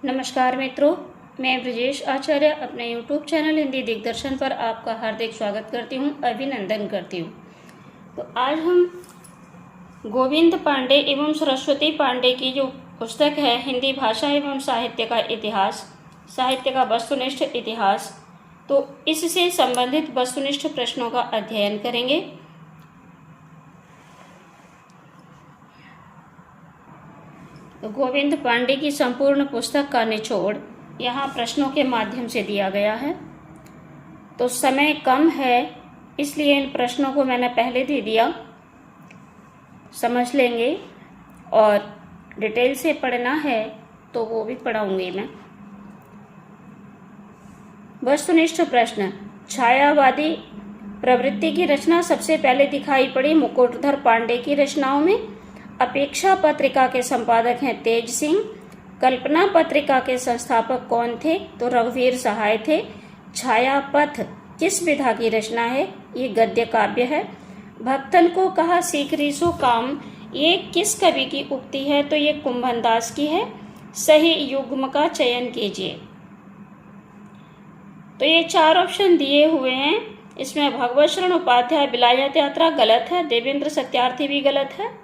नमस्कार मित्रों, मैं ब्रजेश आचार्य अपने YouTube चैनल हिंदी दिग्दर्शन पर आपका हार्दिक स्वागत करती हूँ, अभिनंदन करती हूँ। तो आज हम गोविंद पांडे एवं सरस्वती पांडे की जो पुस्तक है हिंदी भाषा एवं साहित्य का इतिहास, साहित्य का वस्तुनिष्ठ इतिहास, तो इससे संबंधित वस्तुनिष्ठ प्रश्नों का अध्ययन करेंगे। तो गोविंद पांडे की संपूर्ण पुस्तक का निचोड़ यहाँ प्रश्नों के माध्यम से दिया गया है। तो समय कम है, इसलिए इन प्रश्नों को मैंने पहले दे दिया, समझ लेंगे, और डिटेल से पढ़ना है तो वो भी पढ़ाऊंगी मैं। वस्तुनिष्ठ प्रश्न। छायावादी प्रवृत्ति की रचना सबसे पहले दिखाई पड़ी मुकुटधर पांडे की रचनाओं में। अपेक्षा पत्रिका के संपादक हैं तेज सिंह। कल्पना पत्रिका के संस्थापक कौन थे? तो रघुवीर सहाय थे। छायापथ किस विधा की रचना है? ये गद्य काव्य है। भक्तन को कहा सीख रीसो काम, ये किस कवि की उक्ति है? तो ये कुंभनदास की है। सही युग्म का चयन कीजिए। तो ये 4 ऑप्शन दिए हुए हैं। इसमें भगवत शरण उपाध्याय विलायत यात्रा गलत है, देवेंद्र सत्यार्थी भी गलत है।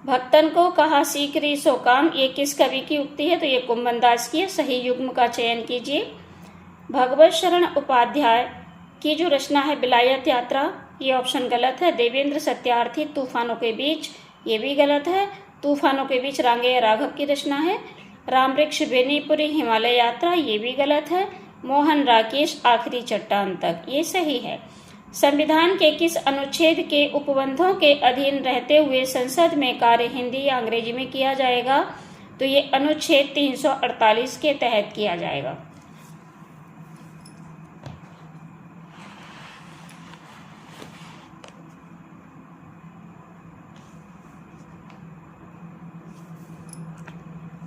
भक्तन को कहा सीख री सो काम, ये किस कवि की उक्ति है? तो ये कुंभनदास की है। सही युग्म का चयन कीजिए। भगवत शरण उपाध्याय की जो रचना है विलायत यात्रा, ये ऑप्शन गलत है। देवेंद्र सत्यार्थी तूफानों के बीच, ये भी गलत है। तूफानों के बीच रांगेय राघव की रचना है। रामवृक्ष बेनीपुरी हिमालय यात्रा, ये भी गलत है। मोहन राकेश आखिरी चट्टान तक, ये सही है। संविधान के किस अनुच्छेद के उपबंधों के अधीन रहते हुए संसद में कार्य हिंदी या अंग्रेजी में किया जाएगा? तो ये अनुच्छेद 348 के तहत किया जाएगा।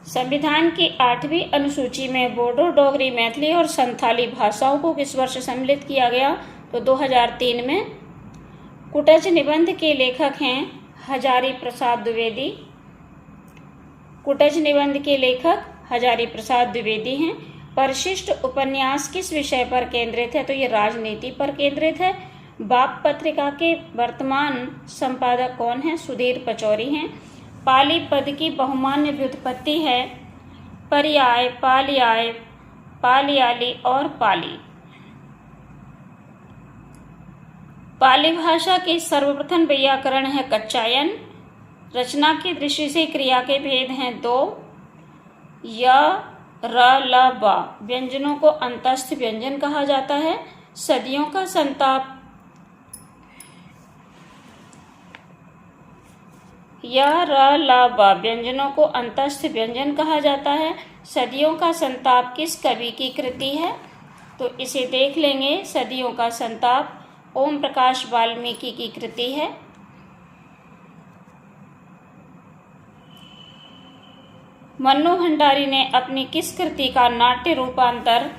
संविधान की 8वीं अनुसूची में बोडो, डोगरी, मैथिली और संथाली भाषाओं को किस वर्ष सम्मिलित किया गया? तो 2003 में। कुटज निबंध के लेखक हैं हजारी प्रसाद द्विवेदी। कुटज निबंध के लेखक हजारी प्रसाद द्विवेदी हैं। परिशिष्ट उपन्यास किस विषय पर केंद्रित है? तो ये राजनीति पर केंद्रित है। बाप पत्रिका के वर्तमान संपादक कौन है? सुधीर पचौरी हैं। पाली पद की बहुमान्य व्युत्पत्ति है पर्याय, पालियाय, पालियाली और पाली। पाली भाषा के सर्वप्रथम व्याकरण है कच्चायन। रचना की दृष्टि से क्रिया के भेद हैं 2। य, र, ल, ब व्यंजनों को अंतस्थ व्यंजन कहा जाता है। सदियों का संताप, य, र, ल, ब व्यंजनों को अंतस्थ व्यंजन कहा जाता है। सदियों का संताप किस कवि की कृति है? तो इसे देख लेंगे। सदियों का संताप ओम प्रकाश वाल्मीकि की कृति है। मन्नू भंडारी ने अपनी किस कृति का नाट्य रूपांतर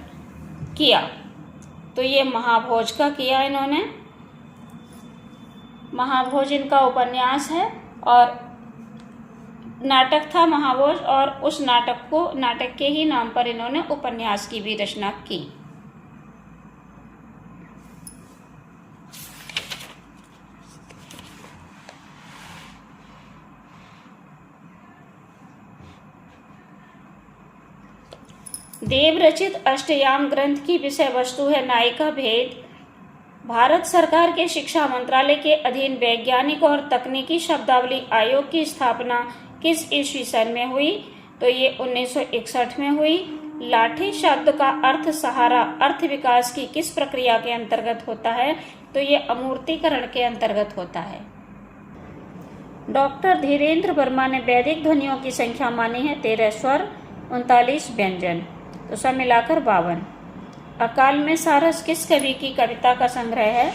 किया? तो ये महाभोज का किया इन्होंने। महाभोज इनका उपन्यास है और नाटक था महाभोज, और उस नाटक के ही नाम पर इन्होंने उपन्यास की भी रचना की। देव रचित अष्टयाम ग्रंथ की विषय वस्तु है नायिका भेद। भारत सरकार के शिक्षा मंत्रालय के अधीन वैज्ञानिक और तकनीकी शब्दावली आयोग की स्थापना किस ईस्वी सन में हुई? तो ये 1961 में हुई। लाठी शब्द का अर्थ सहारा अर्थ विकास की किस प्रक्रिया के अंतर्गत होता है? तो ये अमूर्तीकरण के अंतर्गत होता है। डॉक्टर धीरेन्द्र वर्मा ने वैदिक ध्वनियों की संख्या मानी है 13 स्वर, 39 व्यंजन, तो सब मिलाकर 52। अकाल में सारस किस कवि की कविता का संग्रह है?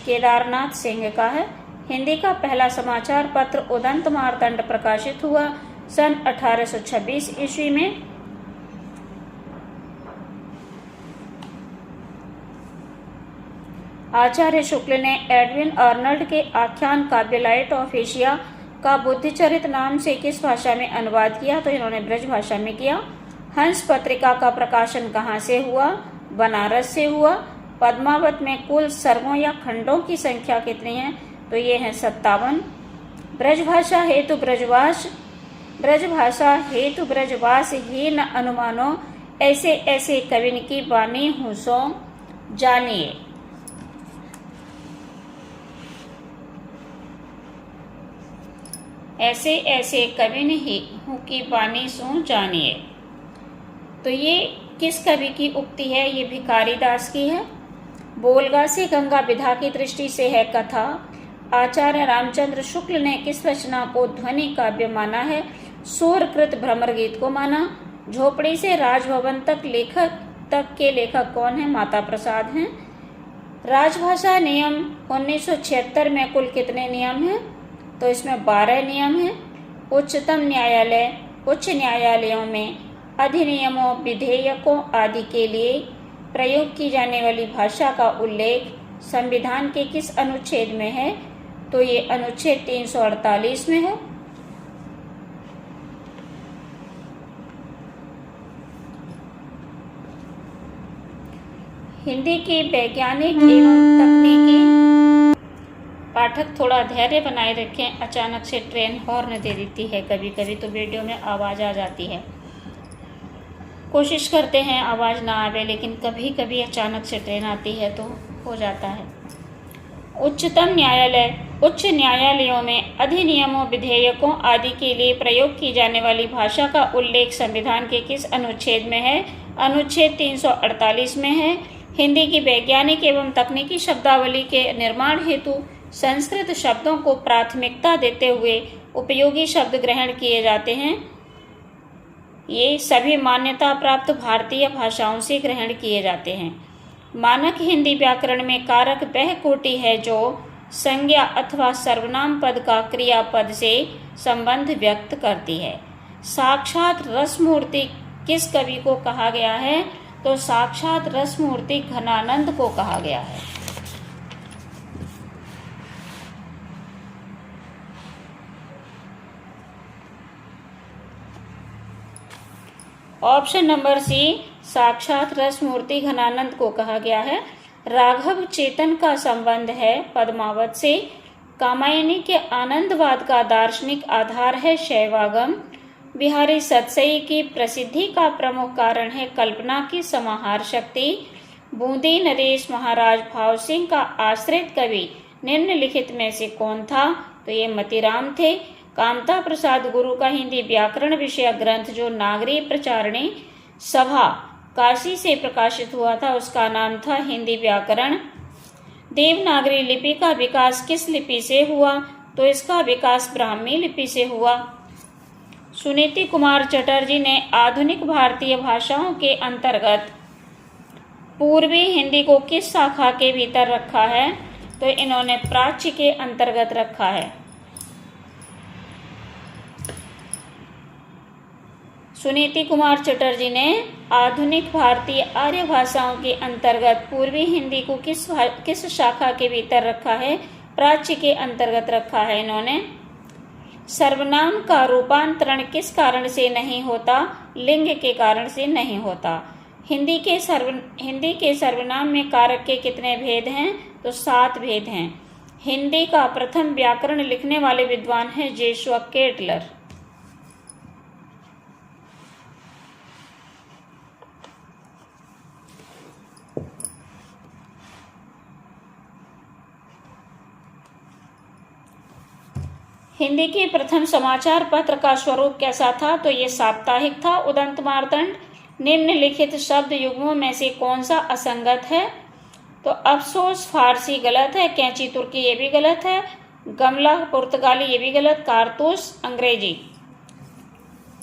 केदारनाथ सिंह का है। हिंदी का पहला समाचार पत्र उदंत मार्तंड प्रकाशित हुआ सन 1826 ईस्वी में। आचार्य शुक्ल ने एडविन अर्नल्ड के आख्यान काव्य लाइट ऑफ एशिया का बुद्धिचरित नाम से किस भाषा में अनुवाद किया? तो इन्होंने ब्रज भाषा में किया। हंस पत्रिका का प्रकाशन कहाँ से हुआ? बनारस से हुआ। पद्मावत में कुल सर्गों या खंडों की संख्या कितनी है? तो ये है 57। ब्रजभाषा हेतु ब्रजवास ही न अनुमानो, ऐसे ऐसे कविन की बानी हूँ सो जानिए। ऐसे ऐसे कविन ही हूँ की बानी सो जानिए। तो ये किस कवि की उक्ति है? ये भिखारी दास की है। बोलगा से गंगा विधा की दृष्टि से है कथा। आचार्य रामचंद्र शुक्ल ने किस रचना को ध्वनि काव्य माना है? सूरकृत भ्रमर गीत को माना। झोपड़ी से राजभवन तक के लेखक कौन है? माता प्रसाद हैं। राजभाषा नियम 1976 में कुल कितने नियम हैं? तो इसमें 12 नियम हैं। उच्च न्यायालयों में अधिनियमों, विधेयकों आदि के लिए प्रयोग की जाने वाली भाषा का उल्लेख संविधान के किस अनुच्छेद में है? तो ये अनुच्छेद 348 में है। हिंदी की वैज्ञानिक एवं तकनीकी, पाठक थोड़ा धैर्य बनाए रखें, अचानक से ट्रेन हॉर्न दे देती है, कभी कभी तो वीडियो में आवाज़ आ जाती है। कोशिश करते हैं आवाज़ ना आवे, लेकिन कभी कभी अचानक से ट्रेन आती है तो हो जाता है। उच्च न्यायालयों में अधिनियमों, विधेयकों आदि के लिए प्रयोग की जाने वाली भाषा का उल्लेख संविधान के किस अनुच्छेद में है? अनुच्छेद 348 में है। हिंदी की वैज्ञानिक एवं तकनीकी शब्दावली के निर्माण हेतु संस्कृत शब्दों को प्राथमिकता देते हुए उपयोगी शब्द ग्रहण किए जाते हैं। ये सभी मान्यता प्राप्त भारतीय भाषाओं से ग्रहण किए जाते हैं। मानक हिंदी व्याकरण में कारक वह कोटि है जो संज्ञा अथवा सर्वनाम पद का क्रियापद से संबंध व्यक्त करती है। साक्षात रसमूर्ति किस कवि को कहा गया है? तो साक्षात रसमूर्ति घनानंद को कहा गया है। ऑप्शन नंबर सी, साक्षात रसमूर्ति घनानंद को कहा गया है। राघव चेतन का संबंध है पद्मावत से। कामायनी के आनंदवाद का दार्शनिक आधार है शैवागम। बिहारी सतसई की प्रसिद्धि का प्रमुख कारण है कल्पना की समाहार शक्ति। बूंदी नरेश महाराज भाव सिंह का आश्रित कवि निम्नलिखित में से कौन था? तो ये मतीराम थे। कामता प्रसाद गुरु का हिंदी व्याकरण विषयक ग्रंथ जो नागरी प्रचारणी सभा काशी से प्रकाशित हुआ था, उसका नाम था हिंदी व्याकरण। देवनागरी लिपि का विकास किस लिपि से हुआ? तो इसका विकास ब्राह्मी लिपि से हुआ। सुनीति कुमार चटर्जी ने आधुनिक भारतीय भाषाओं के अंतर्गत पूर्वी हिंदी को किस शाखा के भीतर रखा है? तो इन्होंने प्राच्य के अंतर्गत रखा है। सुनीति कुमार चटर्जी ने आधुनिक भारतीय आर्य भाषाओं के अंतर्गत पूर्वी हिंदी को किस शाखा के भीतर रखा है? प्राच्य के अंतर्गत रखा है इन्होंने। सर्वनाम का रूपांतरण किस कारण से नहीं होता? लिंग के कारण से नहीं होता। हिंदी के सर्वनाम में कारक के कितने भेद हैं? तो 7 भेद हैं। हिंदी का प्रथम व्याकरण लिखने वाले विद्वान हैं जोशुआ केटलर। हिंदी के प्रथम समाचार पत्र का स्वरूप कैसा था? तो ये साप्ताहिक था। उदंत मार्तंड। निम्नलिखित शब्द युग्मों में से कौन सा असंगत है? तो अफसोस फारसी गलत है, कैंची तुर्की ये भी गलत है, गमला पुर्तगाली ये भी गलत, कारतूस अंग्रेजी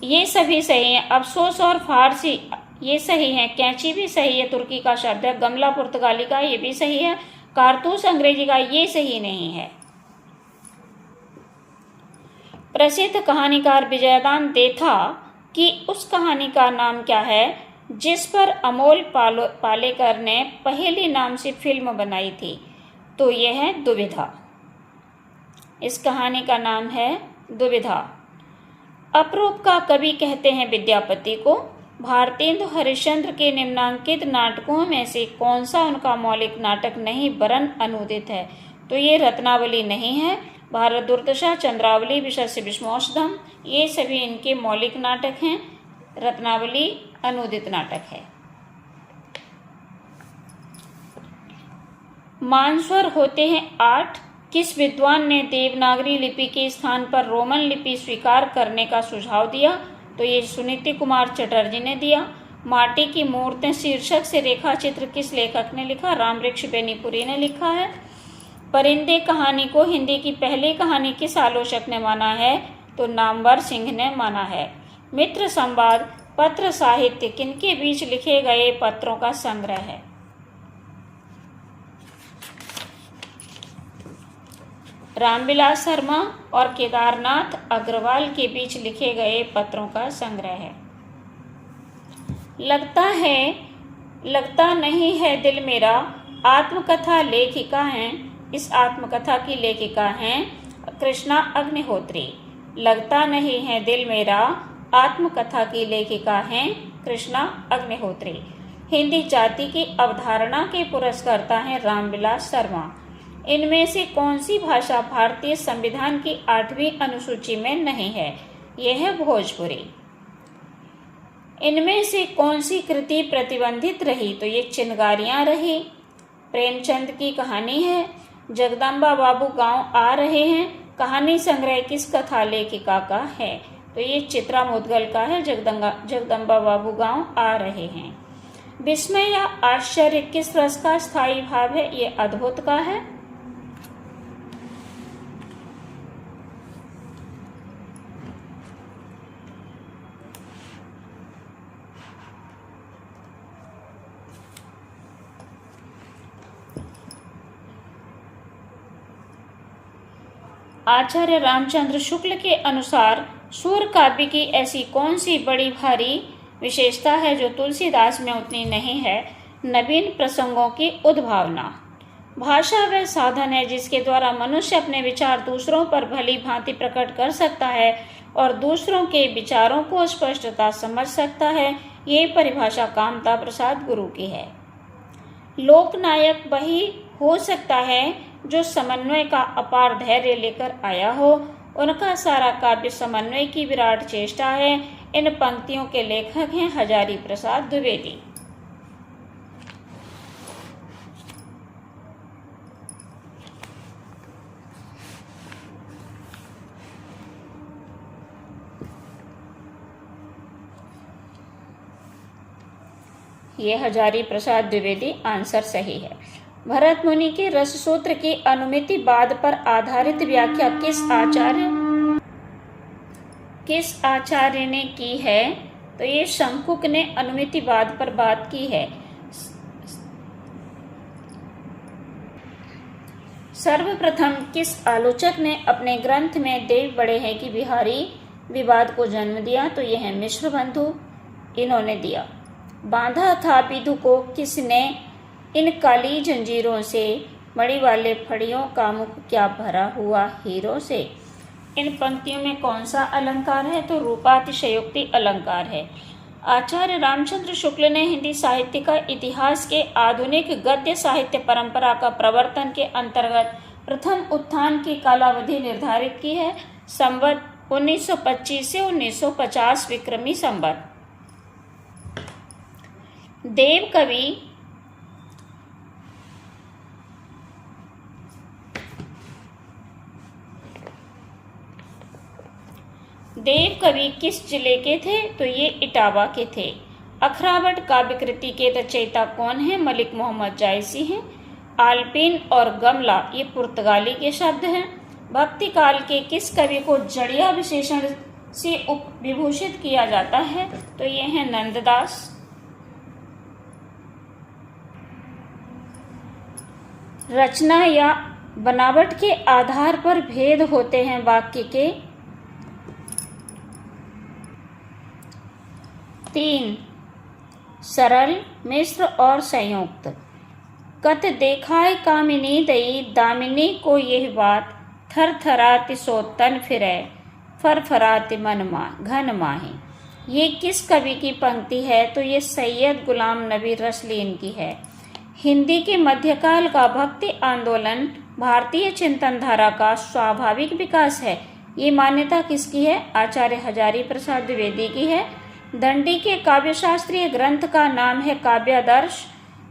ये सभी सही हैं। अफसोस और फारसी ये सही है, कैंची भी सही है, तुर्की का शब्द है, गमला पुर्तगाली का ये भी सही है, कारतूस अंग्रेजी का ये सही नहीं है। प्रसिद्ध कहानीकार विजयदान देथा की उस कहानी का नाम क्या है जिस पर अमोल पालेकर ने पहेली नाम से फिल्म बनाई थी? तो यह है दुविधा। इस कहानी का नाम है दुविधा। अपरूप का कवि कहते हैं विद्यापति को। भारतेंदु हरिश्चंद्र के निम्नांकित नाटकों में से कौन सा उनका मौलिक नाटक नहीं वरन अनुदित है? तो ये रत्नावली नहीं है। भारत दुर्दशा, चंद्रावली, विशस्य विष्णोषधम, ये सभी इनके मौलिक नाटक हैं। रत्नावली अनुदित नाटक है। मानस्वर होते हैं 8। किस विद्वान ने देवनागरी लिपि के स्थान पर रोमन लिपि स्वीकार करने का सुझाव दिया? तो ये सुनीति कुमार चटर्जी ने दिया। माटी की मूर्तें शीर्षक से रेखा चित्र किस लेखक ने लिखा? रामवृक्ष बेनीपुरी ने लिखा है। परिंदे कहानी को हिंदी की पहली कहानी किस आलोचक ने माना है? तो नामवर सिंह ने माना है। मित्र संवाद पत्र साहित्य किनके बीच लिखे गए पत्रों का संग्रह है? रामविलास शर्मा और केदारनाथ अग्रवाल के बीच लिखे गए पत्रों का संग्रह है। लगता नहीं है दिल मेरा आत्मकथा लेखिका हैं। इस आत्मकथा की लेखिका हैं कृष्णा अग्निहोत्री। लगता नहीं है दिल मेरा आत्मकथा की लेखिका हैं कृष्णा अग्निहोत्री। हिंदी जाति की अवधारणा के पुरस्कर्ता हैं रामविलास शर्मा। इनमें से कौन सी भाषा भारतीय संविधान की 8वीं अनुसूची में नहीं है? यह है भोजपुरी। इनमें से कौन सी कृति प्रतिबंधित रही? तो ये चिनगारियां रही। प्रेमचंद की कहानी है। जगदम्बा बाबू गांव आ रहे हैं कहानी संग्रह किस कथा लेखिका का है? तो ये चित्रा मुदगल का है। जगदम्बा बाबू गांव आ रहे हैं। विस्मय या आश्चर्य किस रस का स्थायी भाव है? ये अद्भुत का है। आचार्य रामचंद्र शुक्ल के अनुसार सूर काव्य की ऐसी कौन सी बड़ी भारी विशेषता है जो तुलसीदास में उतनी नहीं है? नवीन प्रसंगों की उद्भावना। भाषा वह साधन है जिसके द्वारा मनुष्य अपने विचार दूसरों पर भली भांति प्रकट कर सकता है और दूसरों के विचारों को स्पष्टता समझ सकता है। ये परिभाषा कामता प्रसाद गुरु की है। लोकनायक वही हो सकता है जो समन्वय का अपार धैर्य लेकर आया हो। उनका सारा काव्य समन्वय की विराट चेष्टा है। इन पंक्तियों के लेखक हैं हजारी प्रसाद द्विवेदी। ये हजारी प्रसाद द्विवेदी आंसर सही है। भरत मुनि के रस सूत्र की अनुमितिवाद पर आधारित व्याख्या किस आचार्य ने की है? तो ये शंकुक ने अनुमितिवाद पर बात की है। सर्वप्रथम किस आलोचक ने अपने ग्रंथ में देव बड़े हैं कि बिहारी विवाद को जन्म दिया? तो यह है मिश्र बंधु, इन्होंने दिया। बांधा था विधु को किसने इन काली जंजीरों से, मणि वाले फड़ियों का मुख क्या भरा हुआ हीरों से। इन पंक्तियों में कौन सा अलंकार है? तो रूपातिशयोक्ति अलंकार है। आचार्य रामचंद्र शुक्ल ने हिंदी साहित्य का इतिहास के आधुनिक गद्य साहित्य परंपरा का प्रवर्तन के अंतर्गत प्रथम उत्थान की कालावधि निर्धारित की है। संवत 1925 से 1950 विक्रमी संवत। देव कवि किस जिले के थे? तो ये इटावा के थे। अखरावट काव्य कृति के रचयिता कौन है? मलिक मोहम्मद जायसी हैं। आल्पिन और गमला ये पुर्तगाली के शब्द हैं। भक्ति काल के किस कवि को जड़िया विशेषण से विभूषित किया जाता है? तो ये हैं नंददास। रचना या बनावट के आधार पर भेद होते हैं वाक्य के। 3 सरल, मिश्र और संयुक्त। कत देखाय कामिनी दई दामिनी को यह बात, थर थराति सो तन फिरै फरफराति मन घन माही। ये किस कवि की पंक्ति है? तो ये सैयद गुलाम नबी रसलीन की है। हिंदी के मध्यकाल का भक्ति आंदोलन भारतीय चिंतन धारा का स्वाभाविक विकास है। ये मान्यता किसकी है? आचार्य हजारी प्रसाद द्विवेदी की है। दंडी के काव्यशास्त्रीय ग्रंथ का नाम है काव्यादर्श।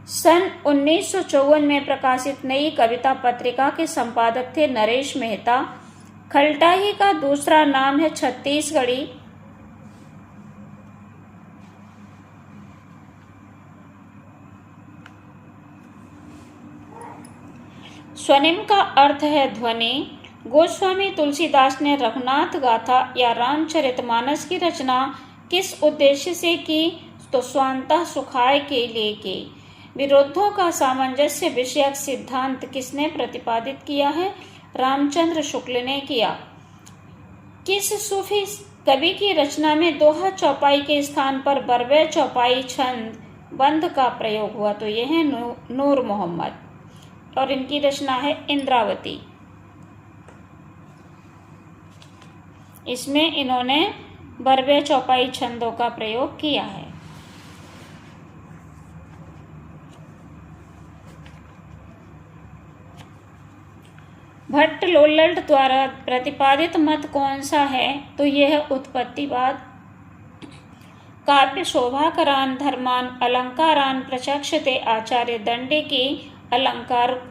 सन 1954 में प्रकाशित नई कविता पत्रिका के संपादक थे नरेश मेहता। खलटाही का दूसरा नाम है छत्तीसगढ़ी। स्वनिम का अर्थ है ध्वनि। गोस्वामी तुलसीदास ने रघुनाथ गाथा या रामचरितमानस की रचना किस उद्देश्य से की? तो स्वांतः सुखाय के लिए की। विरोधों का सामंजस्य विषयक सिद्धांत किसने प्रतिपादित किया है? रामचंद्र शुक्ल ने किया। किस सूफी कवि की रचना में दोहा चौपाई के स्थान पर बरबे चौपाई छंद बंद का प्रयोग हुआ? तो यह है नूर मोहम्मद, और इनकी रचना है इंद्रावती। इसमें इन्होंने बरबे चौपाई छंदों का प्रयोग किया है। भट्ट लोल्लट द्वारा प्रतिपादित मत कौन सा है? तो यह है उत्पत्तिवाद। काव्य शोभाकरान धर्मान अलंकारान प्रचक्षते आचार्य दंडी की अलंकार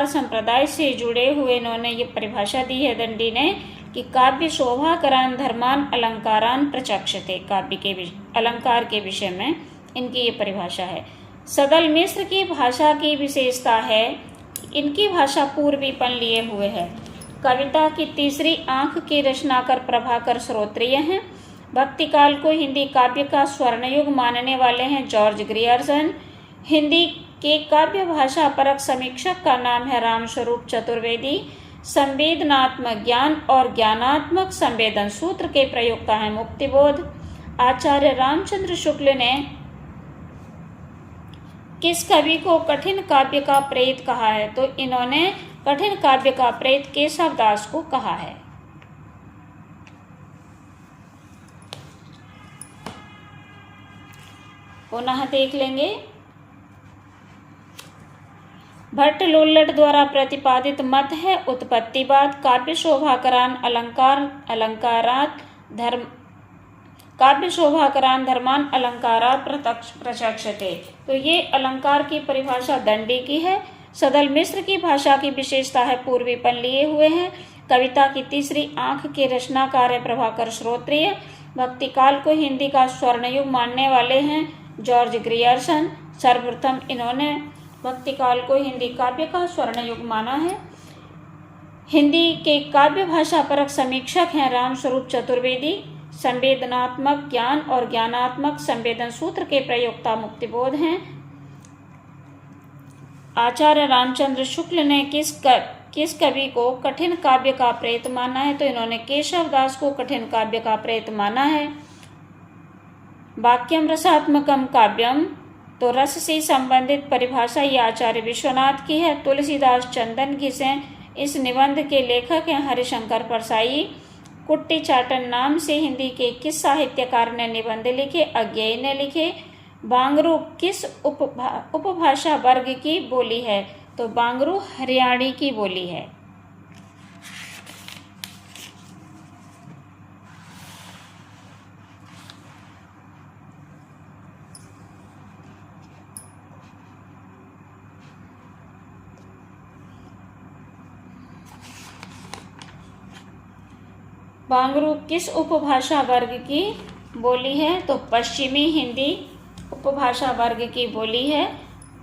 संप्रदाय से जुड़े हुए इन्होंने ये परिभाषा दी है दंडी ने कि काव्य शोभाकरान धर्मान अलंकारान प्रचक्षते, काव्य के अलंकार के विषय में इनकी ये परिभाषा है। सदल मिश्र की भाषा की विशेषता है, इनकी भाषा पूर्वीपन लिए हुए है। कविता की तीसरी आंख की रचनाकर प्रभाकर श्रोत्रिय हैं। भक्ति काल को हिंदी काव्य का स्वर्णयुग मानने वाले हैं जॉर्ज ग्रियर्सन। हिंदी के काव्य भाषा परक समीक्षक का नाम है रामस्वरूप चतुर्वेदी। संवेदनात्मक ज्ञान और ज्ञानात्मक संवेदन सूत्र के प्रयोक्ता है मुक्तिबोध। आचार्य रामचंद्र शुक्ल ने किस कवि को कठिन काव्य का प्रेत कहा है? तो इन्होंने कठिन काव्य का प्रेत केशव दास को कहा है। पुनः देख लेंगे। भट्ट लोल्लट द्वारा प्रतिपादित मत है उत्पत्तिवाद। काव्य शोभाकरान धर्मान अलंकारात प्रचक्षते, तो ये अलंकार की परिभाषा दंडी की है। सदल मिश्र की भाषा की विशेषता है पूर्वीपन लिए हुए हैं। कविता की तीसरी आंख के रचनाकार है प्रभाकर श्रोत्रिय। भक्ति काल को हिंदी का स्वर्णयुग मानने वाले हैं जॉर्ज ग्रियर्सन। सर्वप्रथम इन्होंने भक्ति काल को हिंदी काव्य का स्वर्णयुग माना है। हिंदी के काव्य भाषा परक समीक्षक हैं रामस्वरूप चतुर्वेदी। संवेदनात्मक ज्ञान और ज्ञानात्मक संवेदन सूत्र के प्रयोक्ता मुक्तिबोध हैं। आचार्य रामचंद्र शुक्ल ने किस कवि को कठिन काव्य का प्रेत माना है? तो इन्होंने केशव दास को कठिन काव्य का प्रेत माना है। वाक्यम रसात्मकम काव्यम, तो रस से संबंधित परिभाषा ये आचार्य विश्वनाथ की है। तुलसीदास चंदन घिसे इस निबंध के लेखक हैं हरिशंकर परसाई। कुट्टी चाटन नाम से हिंदी के किस साहित्यकार ने निबंध लिखे? अज्ञेय ने लिखे। बांगरू किस उपभाषा वर्ग की बोली है? तो बांगरू हरियाणी की बोली है। बांगरू किस उपभाषा वर्ग की बोली है? तो पश्चिमी हिंदी उपभाषा वर्ग की बोली है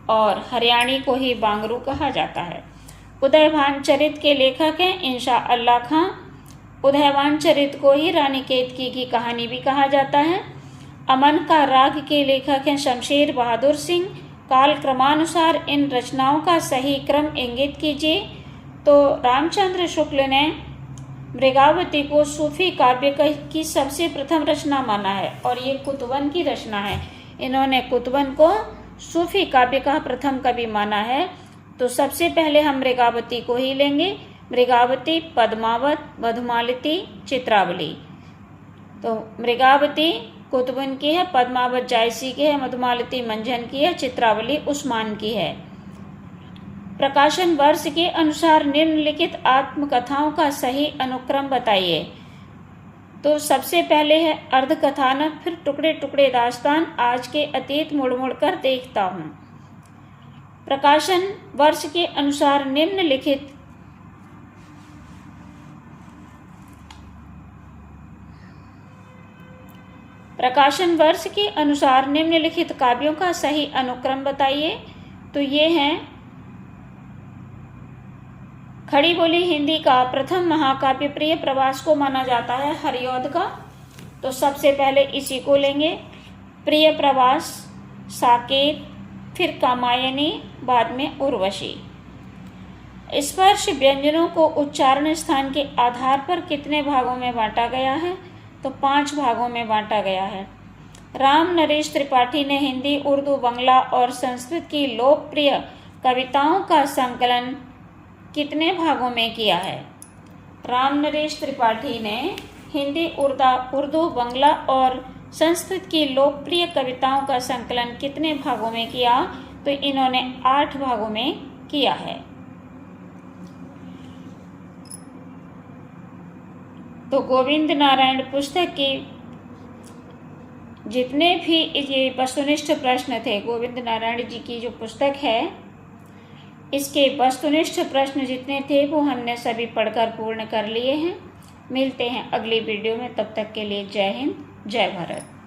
और हरियाणी को ही बांगरू कहा जाता है। उदयभान चरित के लेखक हैं इंशा अल्लाह खां। उदयभान चरित को ही रानी केतकी की कहानी भी कहा जाता है। अमन का राग के लेखक हैं शमशेर बहादुर सिंह। काल क्रमानुसार इन रचनाओं का सही क्रम इंगित कीजिए। तो रामचंद्र शुक्ल ने मृगावती को सूफी काव्य की सबसे प्रथम रचना माना है और ये कुतवन की रचना है। इन्होंने कुतुबन को सूफी काव्य का प्रथम कवि माना है। तो सबसे पहले हम मृगावती को ही लेंगे। मृगावती, पद्मावत, मधुमालती, चित्रावली। तो मृगावती कुतुबन की है, पद्मावत जायसी की है, मधुमालती मंझन की है, चित्रावली उस्मान की है। प्रकाशन वर्ष के अनुसार निम्नलिखित आत्मकथाओं का सही अनुक्रम बताइए। तो सबसे पहले है अर्धकथानक, फिर टुकड़े टुकड़े दास्तान, आज के अतीत मुड़ मुड़ कर देखता हूँ। प्रकाशन वर्ष के अनुसार निम्नलिखित प्रकाशन वर्ष के अनुसार निम्नलिखित काव्यों का सही अनुक्रम बताइए। तो ये हैं खड़ी बोली हिंदी का प्रथम महाकाव्य प्रिय प्रवास को माना जाता है हरिऔध का। तो सबसे पहले इसी को लेंगे। प्रिय प्रवास, साकेत, फिर कामायनी, बाद में उर्वशी। स्पर्श व्यंजनों को उच्चारण स्थान के आधार पर कितने भागों में बांटा गया है? तो 5 भागों में बांटा गया है। राम नरेश त्रिपाठी ने हिंदी, उर्दू, बांग्ला और संस्कृत की लोकप्रिय कविताओं का संकलन कितने भागों में किया है? राम नरेश त्रिपाठी ने हिंदी, उर्दू, बांग्ला और संस्कृत की लोकप्रिय कविताओं का संकलन कितने भागों में किया? तो इन्होंने 8 भागों में किया है। तो गोविंद नारायण पुस्तक की जितने भी ये वस्तुनिष्ठ प्रश्न थे, गोविंद नारायण जी की जो पुस्तक है, इसके वस्तुनिष्ठ प्रश्न जितने थे वो हमने सभी पढ़कर पूर्ण कर लिए हैं। मिलते हैं अगली वीडियो में, तब तक के लिए जय हिंद, जय भारत।